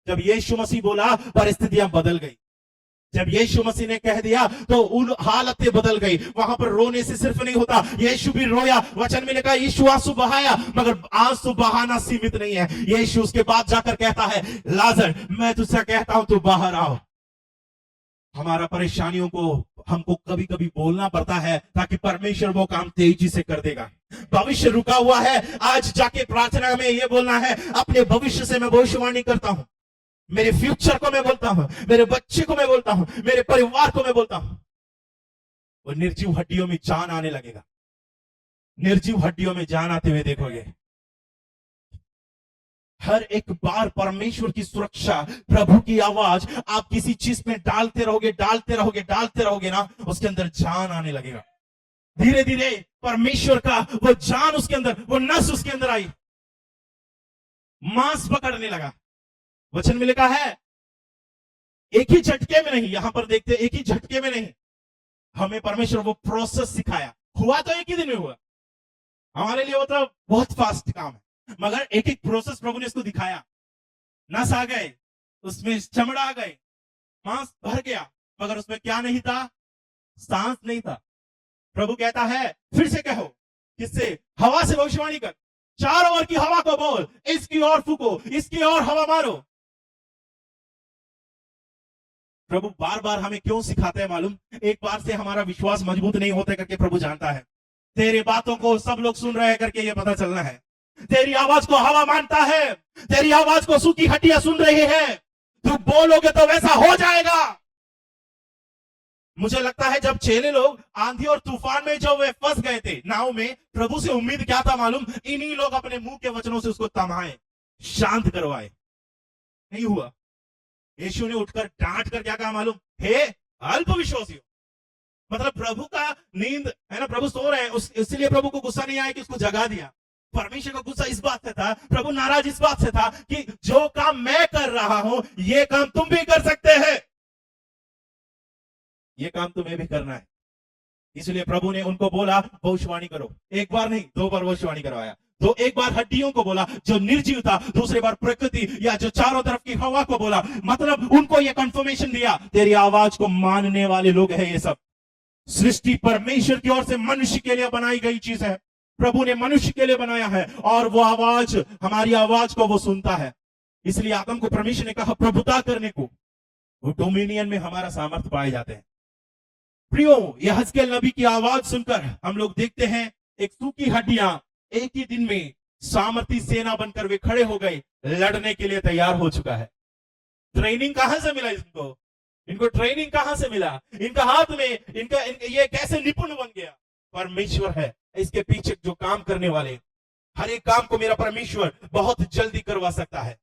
A: जब यीशु मसीह बोला परिस्थितियां बदल गई। जब यीशु मसीह ने कह दिया तो उन हालतें बदल गई। वहां पर रोने से सिर्फ नहीं होता, यीशु भी रोया। वचन में लिखा यीशु आंसू बहाया, मगर आंसू बहाना सीमित नहीं है। यीशु उसके बाद जाकर कहता है लाजर मैं तुझसे कहता हूं तू बाहर आओ। हमारा परेशानियों को हमको कभी कभी बोलना पड़ता है ताकि परमेश्वर वो काम तेजी से कर देगा। भविष्य रुका हुआ है, आज जाके प्रार्थना में ये बोलना है अपने भविष्य से मैं भविष्यवाणी करता हूं, मेरे फ्यूचर को मैं बोलता हूं, मेरे बच्चे को मैं बोलता हूं, मेरे परिवार को मैं बोलता हूं। वो निर्जीव हड्डियों में जान आने लगेगा। निर्जीव हड्डियों में जान आते हुए देखोगे। हर एक बार परमेश्वर की सुरक्षा, प्रभु की आवाज आप किसी चीज में डालते रहोगे ना, उसके अंदर जान आने लगेगा। धीरे धीरे परमेश्वर का वो जान उसके अंदर, वो नस उसके अंदर आई, मांस पकड़ने लगा। वचन में लिखा है एक ही झटके में नहीं, यहां पर देखते एक ही झटके में नहीं, हमें परमेश्वर वो प्रोसेस सिखाया। हुआ तो एक ही दिन में हुआ, हमारे लिए वो तो बहुत फास्ट काम है, मगर एक एक प्रोसेस प्रभु ने इसको दिखाया। नस आ गए, उसमें चमड़ा आ गए, मांस भर गया, मगर उसमें क्या नहीं था, सांस नहीं था। प्रभु कहता है फिर से कहो, किससे, हवा से भविष्यवाणी कर, चारों ओर की हवा को बोल, इसकी ओर फूको, इसकी ओर हवा मारो। प्रभु बार बार हमें क्यों सिखाते हैं मालूम, एक बार से हमारा विश्वास मजबूत नहीं होता करके प्रभु जानता है। तेरे बातों को सब लोग सुन रहे हैं करके ये पता चलना है, तेरी आवाज को हवा मानता है, तेरी आवाज को सूखी हड्डियां सुन रही है, तू बोलोगे तो वैसा हो जाएगा। मुझे लगता है जब चेले लोग आंधी और तूफान में जब वे फंस गए थे नाव में, प्रभु से उम्मीद क्या था मालूम, इन्हीं लोग अपने मुंह के वचनों से उसको थमाए, शांत करवाए। नहीं हुआ। यीशु ने उठकर डांट कर क्या कहा मालूम, हे अल्प विश्वासियों। मतलब प्रभु का नींद है ना, प्रभु सो रहे हैं, इसलिए प्रभु को गुस्सा नहीं आया कि उसको जगा दिया। परमेश्वर का गुस्सा इस बात से था, प्रभु नाराज इस बात से था कि जो काम मैं कर रहा हूं ये काम तुम भी कर सकते हैं, ये काम तुम्हें भी करना है। इसलिए प्रभु ने उनको बोला भविष्यवाणी करो। एक बार नहीं, 2 बार भविष्यवाणी करवाया। तो एक बार हड्डियों को बोला जो निर्जीव था, दूसरे बार प्रकृति या जो चारों तरफ की हवा को बोला। मतलब उनको यह कंफर्मेशन दिया, तेरी आवाज को मानने वाले लोग हैं ये सब। सृष्टि परमेश्वर की ओर से मनुष्य के लिए बनाई गई चीज है। प्रभु ने मनुष्य के लिए बनाया है और वो आवाज, हमारी आवाज को वो सुनता है। इसलिए आदम को परमेश्वर ने कहा प्रभुता करने को, वो डोमिनियन में हमारा सामर्थ्य पाए जाते हैं। प्रियो, यहज़केल नबी की आवाज सुनकर हम लोग देखते हैं एक सूखी हड्डियां एक ही दिन में सामर्थी सेना बनकर वे खड़े हो गए, लड़ने के लिए तैयार हो चुका है। ट्रेनिंग कहां से मिला इनको ट्रेनिंग कहां से मिला? इनका हाथ में ये कैसे निपुण बन गया? परमेश्वर है इसके पीछे जो काम करने वाले। हर एक काम को मेरा परमेश्वर बहुत जल्दी करवा सकता है।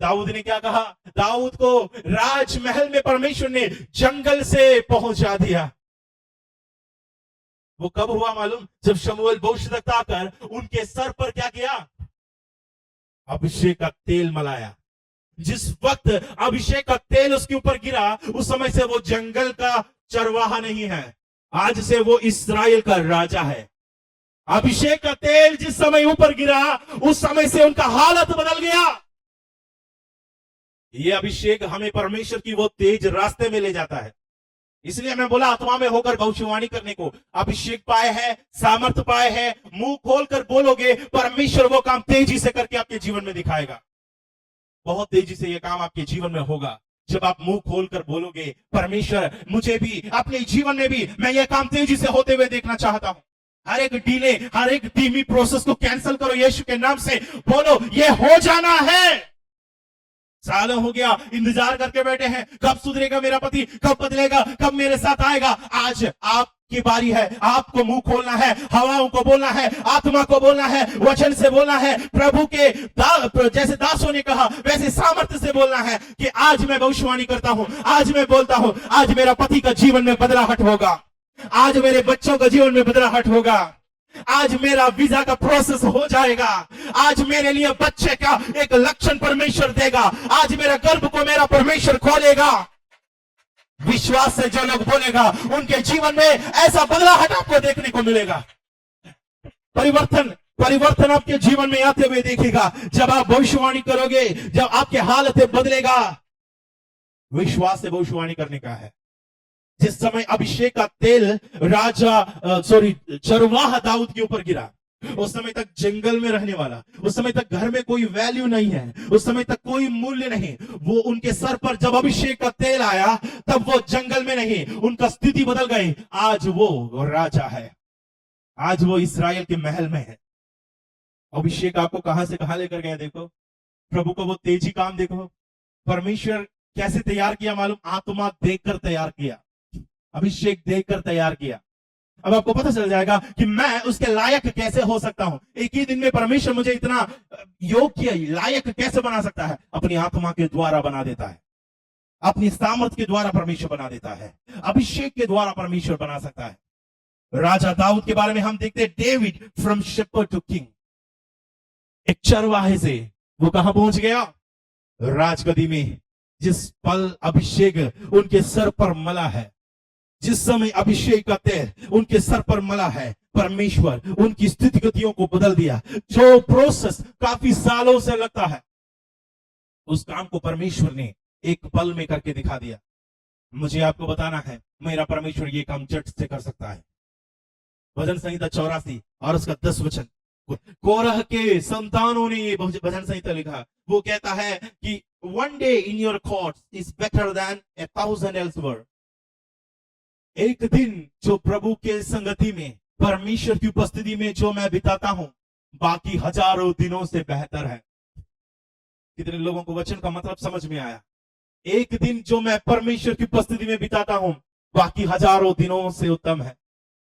A: दाऊद ने क्या कहा? दाऊद को राजमहल में परमेश्वर ने जंगल से पहुंचा दिया। वो कब हुआ मालूम? जब शमूएल भविष्यवक्ता आकर उनके सर पर क्या किया? अभिषेक का तेल मलाया। जिस वक्त अभिषेक का तेल उसके ऊपर गिरा, उस समय से वो जंगल का चरवाहा नहीं है, आज से वो इस्राएल का राजा है। अभिषेक का तेल जिस समय ऊपर गिरा, उस समय से उनका हालत बदल गया। ये अभिषेक हमें परमेश्वर की वो तेज रास्ते में ले जाता है। इसलिए मैं बोला आत्मा में होकर भविष्यवाणी करने को अभिषेक पाए है, सामर्थ पाए है। मुंह खोलकर बोलोगे, परमेश्वर वो काम तेजी से करके आपके जीवन में दिखाएगा। बहुत तेजी से ये काम आपके जीवन में होगा जब आप मुंह खोलकर बोलोगे, परमेश्वर मुझे भी अपने जीवन में भी मैं ये काम तेजी से होते हुए देखना चाहता हूं। हर एक डिले, हर एक धीमी प्रोसेस को कैंसिल करो यीशु के नाम से। बोलो ये हो जाना है। सालों हो गया इंतजार करके बैठे हैं, कब सुधरेगा मेरा पति, कब बदलेगा, कब मेरे साथ आएगा। आज आपकी बारी है, आपको मुंह खोलना है, हवाओं को बोलना है, आत्मा को बोलना है, वचन से बोलना है। प्रभु के जैसे दासों ने कहा वैसे सामर्थ्य से बोलना है कि आज मैं भविष्यवाणी करता हूं, आज मैं बोलता हूं, आज मेरा पति का जीवन में बदलाहट होगा, आज मेरे बच्चों का जीवन में बदलाहट होगा, आज मेरा वीजा का प्रोसेस हो जाएगा, आज मेरे लिए बच्चे का एक लक्षण परमेश्वर देगा, आज मेरा गर्भ को मेरा परमेश्वर खोलेगा। विश्वास से जो लोग बोलेगा उनके जीवन में ऐसा बदलाहट आपको देखने को मिलेगा। परिवर्तन आपके जीवन में आते हुए देखेगा जब आप भविष्यवाणी करोगे, जब आपके हालत बदलेगा। विश्वास से भविष्यवाणी करने का है। जिस समय अभिषेक का तेल चरवाहा दाऊद के ऊपर गिरा, उस समय तक जंगल में रहने वाला, उस समय तक घर में कोई वैल्यू नहीं है, उस समय तक कोई मूल्य नहीं। वो उनके सर पर जब अभिषेक का तेल आया, तब वो जंगल में नहीं, उनका स्थिति बदल गई। आज वो राजा है, आज वो इस्राएल के महल में है। अभिषेक आपको कहां से कहां लेकर गया? देखो प्रभु को वो तेजी काम देखो। परमेश्वर कैसे तैयार किया मालूम? आत्मा देखकर तैयार किया, अभिषेक देखकर तैयार किया। अब आपको पता चल जाएगा कि मैं उसके लायक कैसे हो सकता हूं। एक ही दिन में परमेश्वर मुझे इतना योग्य लायक कैसे बना सकता है? अपनी आत्मा के द्वारा बना देता है, अपनी सामर्थ के द्वारा परमेश्वर बना देता है, अभिषेक के द्वारा परमेश्वर बना सकता है। राजा दाऊद के बारे में हम देखते हैं, David from shepherd to king. एक चरवाहे से वो कहां पहुंच गया? राजगद्दी में। जिस पल अभिषेक उनके सर पर मला है, जिस समय अभिषेक का तेल उनके सर पर मला है, परमेश्वर उनकी स्थितिगतियों को बदल दिया। जो प्रोसेस काफी सालों से लगता है, उस काम को परमेश्वर ने एक पल में करके दिखा दिया। मुझे आपको बताना है, मेरा परमेश्वर ये काम झट से कर सकता है। भजन संहिता 84 और उसका 10 वचन, कोरह के संतानों ने ये भजन संहिता लिखा। वो कहता है कि one day in your courts is better than 1,000 elsewhere। एक दिन जो प्रभु के संगति में, परमेश्वर की उपस्थिति में जो मैं बिताता हूं, बाकी हजारों दिनों से बेहतर है। कितने लोगों को वचन का मतलब समझ में आया? एक दिन जो मैं परमेश्वर की उपस्थिति में बिताता हूं, बाकी हजारों दिनों से उत्तम है।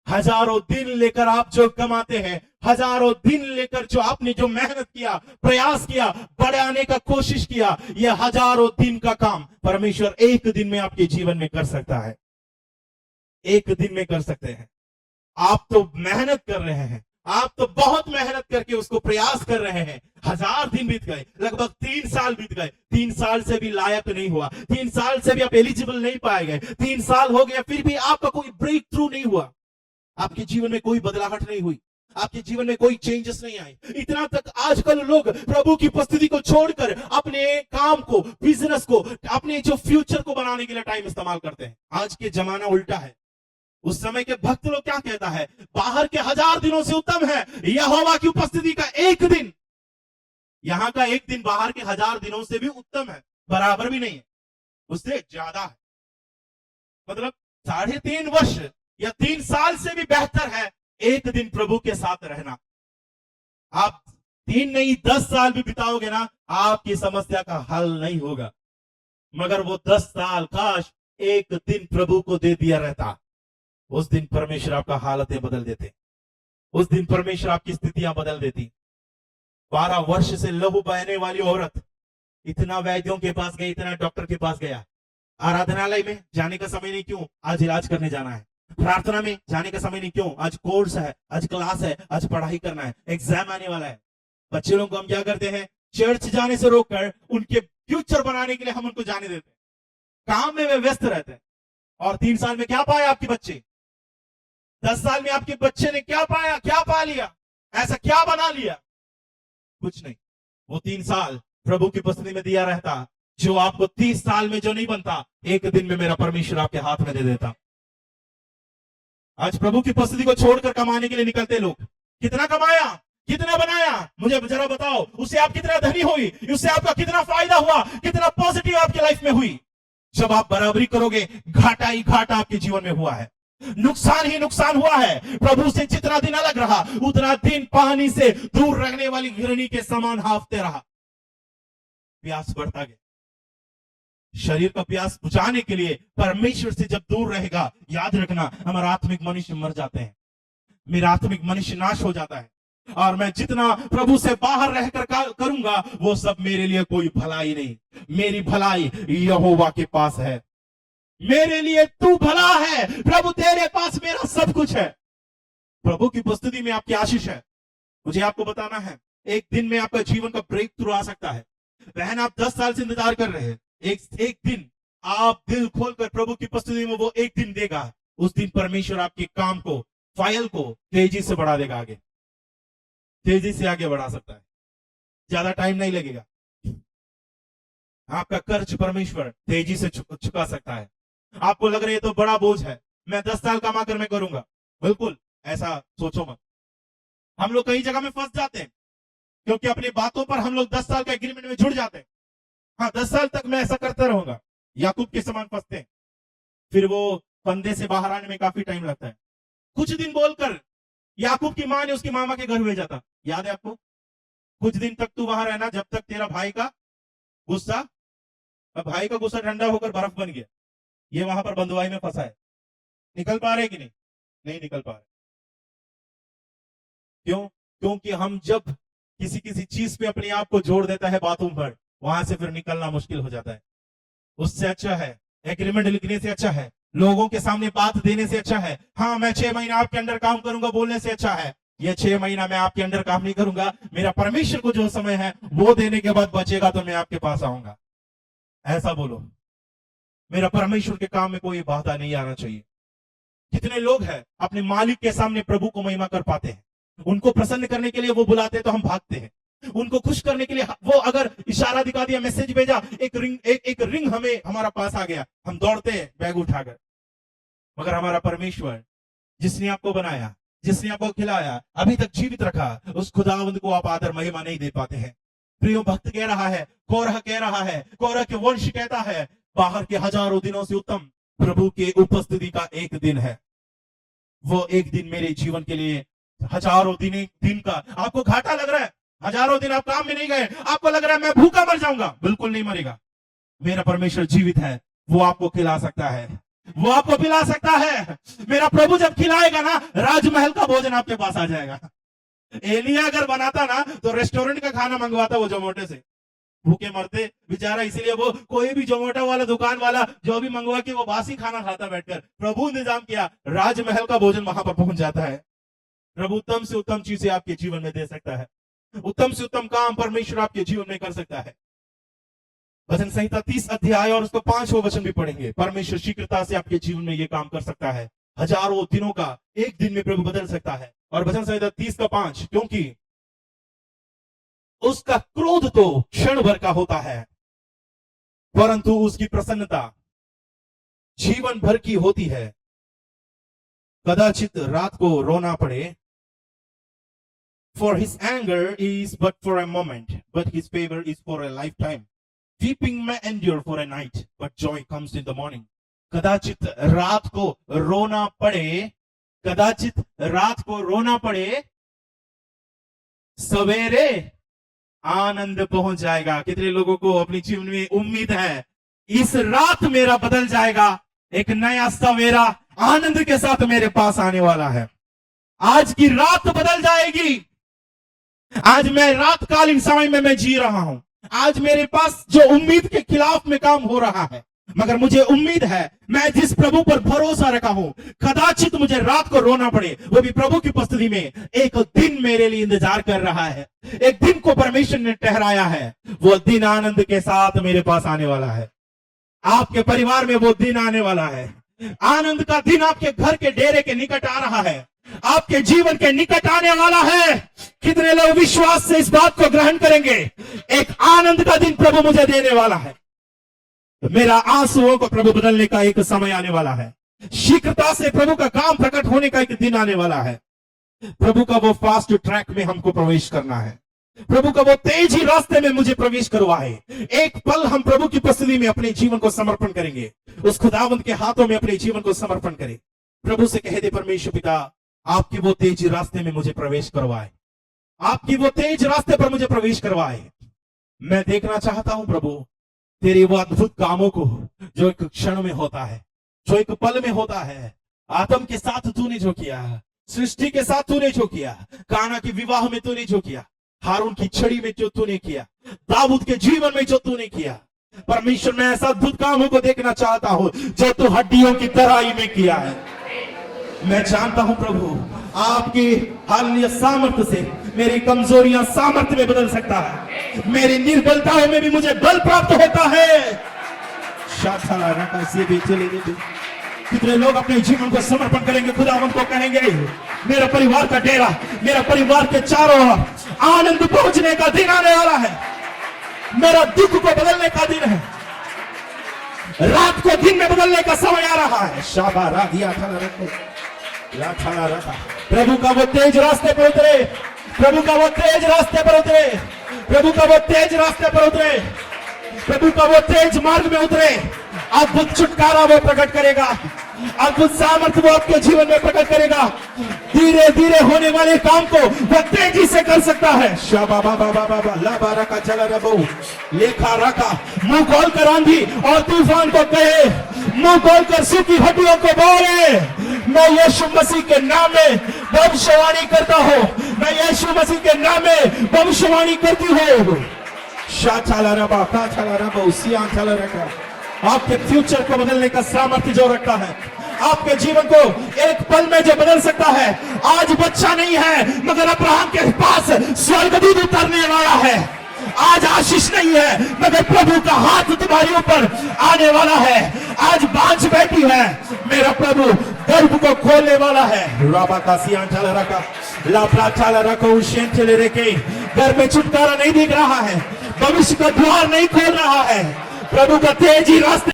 A: हजारों दिन लेकर आप जो कमाते हैं, हजारों दिन लेकर जो आपने जो मेहनत किया, प्रयास किया, बड़े आने का कोशिश किया, यह हजारों दिन का काम परमेश्वर एक दिन में आपके जीवन में कर सकता है। एक दिन में कर सकते हैं। आप तो मेहनत कर रहे हैं, आप तो बहुत मेहनत करके उसको प्रयास कर रहे हैं। 1000 दिन बीत गए, लगभग 3 साल बीत गए, 3 साल से भी लायक नहीं हुआ, 3 साल से भी आप एलिजिबल नहीं पाए गए, 3 साल हो गया फिर भी आपका कोई ब्रेक थ्रू नहीं हुआ। आपके जीवन में कोई बदलाहट नहीं हुई, आपके जीवन में कोई चेंजेस नहीं आए, इतना तक आजकल लोग प्रभु की उपस्थिति को छोड़कर अपने काम को, बिजनेस को, अपने जो फ्यूचर को बनाने के लिए टाइम इस्तेमाल करते हैं। आज के जमाना उल्टा है। उस समय के भक्त लोग क्या कहता है, बाहर के 1000 दिनों से उत्तम है यहोवा की उपस्थिति का एक दिन। यहां का एक दिन बाहर के 1000 दिनों से भी उत्तम है, बराबर भी नहीं है, उससे ज्यादा है। मतलब 3.5 वर्ष या 3 साल से भी बेहतर है एक दिन प्रभु के साथ रहना। आप 3 नहीं 10 साल भी बिताओगे ना, आपकी समस्या का हल नहीं होगा। मगर वो 10 साल काश एक दिन प्रभु को दे दिया रहता, उस दिन परमेश्वर आपका हालतें बदल देते, उस दिन परमेश्वर आपकी स्थितियां बदल देती। 12 वर्ष से लहू बहने वाली औरत इतना वैद्यों के पास गई, इतना डॉक्टर के पास गया, आराधनालय में जाने का समय नहीं, क्यों? आज इलाज करने जाना है। प्रार्थना में जाने का समय नहीं, क्यों? आज कोर्स है, आज क्लास है, आज पढ़ाई करना है, एग्जाम आने वाला है। बच्चे लोग को हम क्या करते हैं, चर्च जाने से रोककर उनके फ्यूचर बनाने के लिए हम उनको जाने देते हैं, काम में वे व्यस्त रहते हैं। और 3 साल में क्या पाया आपके बच्चे? 10 साल में आपके बच्चे ने क्या पाया, क्या पा लिया, ऐसा क्या बना लिया? कुछ नहीं। वो 3 साल प्रभु की उपस्थिति में दिया रहता, जो आपको 30 साल में जो नहीं बनता, एक दिन में मेरा परमेश्वर आपके हाथ में दे देता। आज प्रभु की उपस्थिति को छोड़कर कमाने के लिए निकलते लोग, कितना कमाया, कितना बनाया, मुझे जरा बताओ, उससे आप कितना धनी हुई, उससे आपका कितना फायदा हुआ, कितना पॉजिटिव आपकी लाइफ में हुई? जब आप बराबरी करोगे, घाटा ही घाटा आपके जीवन में हुआ है, नुकसान ही नुकसान हुआ है। प्रभु से जितना दिन अलग रहा, उतना दिन पानी से दूर रहने वाली घिरनी के समान हाफते रहा। प्यास बढ़ता गया। शरीर का प्यास बुझाने के लिए परमेश्वर से जब दूर रहेगा, याद रखना, हमारा आत्मिक मनुष्य मर जाते हैं, मेरा आत्मिक मनुष्य नाश हो जाता है। और मैं जितना प्रभु से बाहर रहकर करूंगा, वो सब मेरे लिए कोई भलाई नहीं। मेरी भलाई यहोवा के पास है, मेरे लिए तू भला है प्रभु, तेरे पास मेरा सब कुछ है। प्रभु की उपस्थिति में आपकी आशीष है। मुझे आपको बताना है, एक दिन में आपका जीवन का ब्रेक थ्रू आ सकता है। बहन, आप 10 साल से इंतजार कर रहे हैं, एक दिन आप दिल खोलकर प्रभु की उपस्थिति में वो एक दिन देगा। उस दिन परमेश्वर आपके काम को, फाइल को तेजी से बढ़ा देगा, आगे तेजी से आगे बढ़ा सकता है, ज्यादा टाइम नहीं लगेगा। आपका कर्ज परमेश्वर तेजी से चुका सकता है। आपको लग रहा है तो बड़ा बोझ है, मैं 10 साल कमा कर मैं करूंगा, बिल्कुल ऐसा सोचो मत। हम लोग कई जगह में फंस जाते हैं, क्योंकि अपनी बातों पर हम लोग 10 साल का एग्रीमेंट में जुड़ जाते हैं। हाँ, 10 साल तक मैं ऐसा करता रहूंगा, याकूब के समान फंसते हैं। फिर वो फंदे से बाहर आने में काफी टाइम लगता है। कुछ दिन बोलकर याकूब की मां ने उसके मामा के घर भेजा था, याद है आपको? कुछ दिन तक तू वहां रहना, जब तक तेरा भाई का गुस्सा, अब भाई का गुस्सा ठंडा होकर बर्फ बन गया। ये वहां पर बंधुआई में फंसा है। निकल पा रहे कि नहीं? नहीं निकल पा रहे। क्यों? क्योंकि हम जब किसी चीज पे अपने आप को जोड़ देता है बातों पर, वहां से फिर निकलना मुश्किल हो जाता है। उससे अच्छा है, एग्रीमेंट लिखने से अच्छा है, लोगों के सामने बात देने से अच्छा है, हाँ मैं 6 महीना आपके अंडर काम करूंगा बोलने से अच्छा है, ये 6 महीना मैं आपके अंडर काम नहीं करूंगा, मेरा परमेश्वर को जो समय है वो देने के बाद बचेगा तो मैं आपके पास आऊंगा, ऐसा बोलो। मेरा परमेश्वर के काम में कोई बाधा नहीं आना चाहिए। कितने लोग हैं अपने मालिक के सामने प्रभु को महिमा कर पाते हैं, उनको प्रसन्न करने के लिए वो बुलाते तो हम भागते हैं, उनको खुश करने के लिए वो अगर इशारा दिखा दिया, मैसेज भेजा, एक रिंग हमें हमारा पास आ गया, हम दौड़ते हैं बैग उठाकर। मगर हमारा परमेश्वर जिसने आपको बनाया, जिसने आपको खिलाया, अभी तक जीवित रखा, उस खुदावंद को आप आदर महिमा नहीं दे पाते हैं। प्रियो भक्त कह रहा है, कोरह कह रहा है, कोरह के वंश कहता है, बाहर के हजारों दिनों से उत्तम प्रभु के उपस्थिति का एक दिन है। वो एक दिन मेरे जीवन के लिए हजारों दिन का आपको घाटा लग रहा है, हजारों दिन आप काम में नहीं गए, आपको लग रहा है मैं भूखा मर जाऊंगा, बिल्कुल नहीं मरेगा। मेरा परमेश्वर जीवित है, वो आपको खिला सकता है, वो आपको पिला सकता है। मेरा प्रभु जब खिलाएगा ना, राजमहल का भोजन आपके पास आ जाएगा। एलिया अगर बनाता ना तो रेस्टोरेंट का खाना मंगवाता वो जोमेटो से, भूखे मरते बेचारा, इसीलिए वो कोई भी जोमेटो वाला दुकान वाला जो भी मंगवा के वो बासी खाना खाता बैठकर। प्रभु इंतजाम किया, राजमहल का भोजन वहां पर पहुंच जाता है। प्रभु उत्तम से उत्तम चीजें आपके जीवन में दे सकता है, उत्तम से उत्तम काम परमेश्वर आपके जीवन में कर सकता है। वचन संहिता 30 अध्याय और उसको 5वां वचन भी पढ़ेंगे। परमेश्वर शीघ्रता से आपके जीवन में ये काम कर सकता है। हजारों दिनों का एक दिन में प्रभु बदल सकता है। और भजन संहिता 30:5, क्योंकि उसका क्रोध तो क्षण भर का होता है, परंतु उसकी प्रसन्नता जीवन भर की होती है। कदाचित रात को रोना पड़े, for his anger is but for a moment, but his favor is for a lifetime. Weeping may endure for a night, but joy comes in the morning. कदाचित रात को रोना पड़े, कदाचित रात को रोना पड़े, सवेरे आनंद पहुंच जाएगा। कितने लोगों को अपनी जीवन में उम्मीद है इस रात मेरा बदल जाएगा, एक नया सवेरा आनंद के साथ मेरे पास आने वाला है। आज की रात बदल जाएगी। आज मैं रातकालीन समय में मैं जी रहा हूं। आज मेरे पास जो उम्मीद के खिलाफ में काम हो रहा है, मगर मुझे उम्मीद है मैं जिस प्रभु पर भरोसा रखा हूं, कदाचित मुझे रात को रोना पड़े, वो भी प्रभु की उपस्थिति में, एक दिन मेरे लिए इंतजार कर रहा है। एक दिन को परमेश्वर ने ठहराया है, वो दिन आनंद के साथ मेरे पास आने वाला है। आपके परिवार में वो दिन आने वाला है। आनंद का दिन आपके घर के डेरे के निकट आ रहा है, आपके जीवन के निकट आने वाला है। कितने लोग विश्वास से इस बात को ग्रहण करेंगे? एक आनंद का दिन प्रभु मुझे देने वाला है। मेरा आंसुओं को प्रभु बदलने का एक समय आने वाला है। शीघ्रता से प्रभु का काम प्रकट होने का एक दिन आने वाला है। प्रभु का वो फास्ट ट्रैक में हमको प्रवेश करना है। प्रभु का वो तेजी रास्ते में मुझे प्रवेश करवाए। एक पल हम प्रभु की उपस्थिति में अपने जीवन को समर्पण करेंगे, उस खुदावंत के हाथों में अपने जीवन को समर्पण करें। प्रभु से कह दे, परमेश्वर पिता, आपकी वो तेज रास्ते में मुझे प्रवेश करवाए, आपकी वो तेज रास्ते पर मुझे प्रवेश करवाए। मैं देखना चाहता हूं प्रभु तेरे वो अद्भुत कामों को, जो एक क्षण में होता है, जो एक पल में होता है। आदम के साथ तूने जो किया, सृष्टि के साथ तूने जो किया, काना के विवाह में तूने जो किया, हारून की छड़ी में जो तूने किया, दाऊद के जीवन में जो तूने किया, परमेश्वर मैं ऐसा अद्भुत कामों को देखना चाहता हूं जो तू हड्डियों की तराई में किया है। मैं जानता हूं प्रभु आपकी हालिया सामर्थ्य से मेरी कमजोरियां सामर्थ्य में बदल सकता है। मेरी निर्बलताओं में भी मुझे बल प्राप्त होता है। कितने लोग अपने जीवन को समर्पण करेंगे, खुदावंत को कहेंगे, मेरा परिवार का डेरा, मेरा परिवार के चारों ओर आनंद पहुंचने का दिन आने वाला है। मेरा दुख को बदलने का दिन है। रात को दिन में बदलने का समय आ रहा है। शाबा राधिया रखा। प्रभु का वो तेज रास्ते पर उतरे, प्रभु का वो तेज रास्ते पर उतरे, प्रभु का वो तेज रास्ते पर उतरे, प्रभु का वो तेज मार्ग में उतरे। अद्भुत छुटकारा वो प्रकट करेगा, अद्भुत सामर्थ्य वो आपके जीवन में प्रकट करेगा। धीरे धीरे होने वाले काम को वो तेजी से कर सकता है। शाबा बाबा बाबा लाबा रखा चला रबो लेखा रखा। मुंह खोल कर आंधी और तूफान को कहे, मुंह खोल कर सूखी हड्डियों को बोले, मैं यीशु मसीह के नाम में भविष्यवाणी करता हूं, मैं यीशु मसीह के नाम में भविष्यवाणी करती हूं। आपके फ्यूचर को बदलने का सामर्थ्य जो रखता है, आपके जीवन को एक पल में जो बदल सकता है। आज बच्चा नहीं है, मगर अब्राहम के पास स्वर्गदूत उतरने वाला है। आज आशीष नहीं है, मगर प्रभु का हाथ तुम्हारे ऊपर आने वाला है। आज बांझ बैठी है, मेरा प्रभु गर्भ को खोलने वाला है। राबा का सियान चला रखा, लापला चला रखा, उशेन चले रखे। घर में छुटकारा नहीं दिख रहा है, भविष्य का द्वार नहीं खोल रहा है। प्रभु का तेजी रास्ते